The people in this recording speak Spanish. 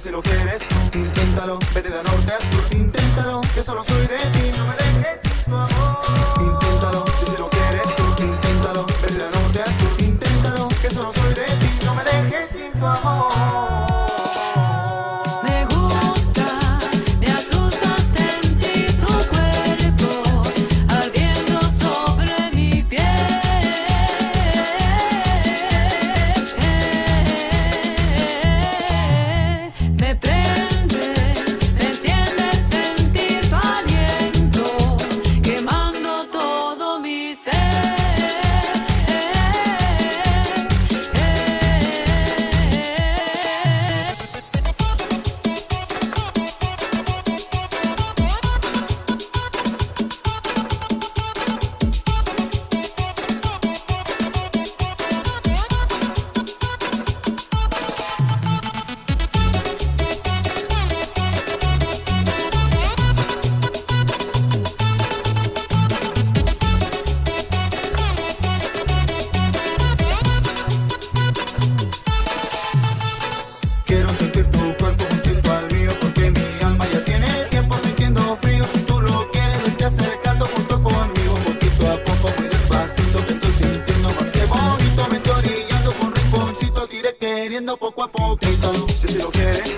si lo quieres, inténtalo, vete de norte a sur, inténtalo, que solo soy de ti, no me dejes sin tu amor. Inténtalo, si lo quieres tú, inténtalo, vete de norte a sur, inténtalo, que solo soy de ti, no me dejes sin tu amor. Quiero sentir tu cuerpo junto al mío, porque mi alma ya tiene tiempo sintiendo frío. Si tú lo quieres, vete acercando junto conmigo, poquito a poco, muy despacito, que estoy sintiendo más que bonito. Me estoy orillando con rinconcito, te iré queriendo poco a poquito. Si lo quieres,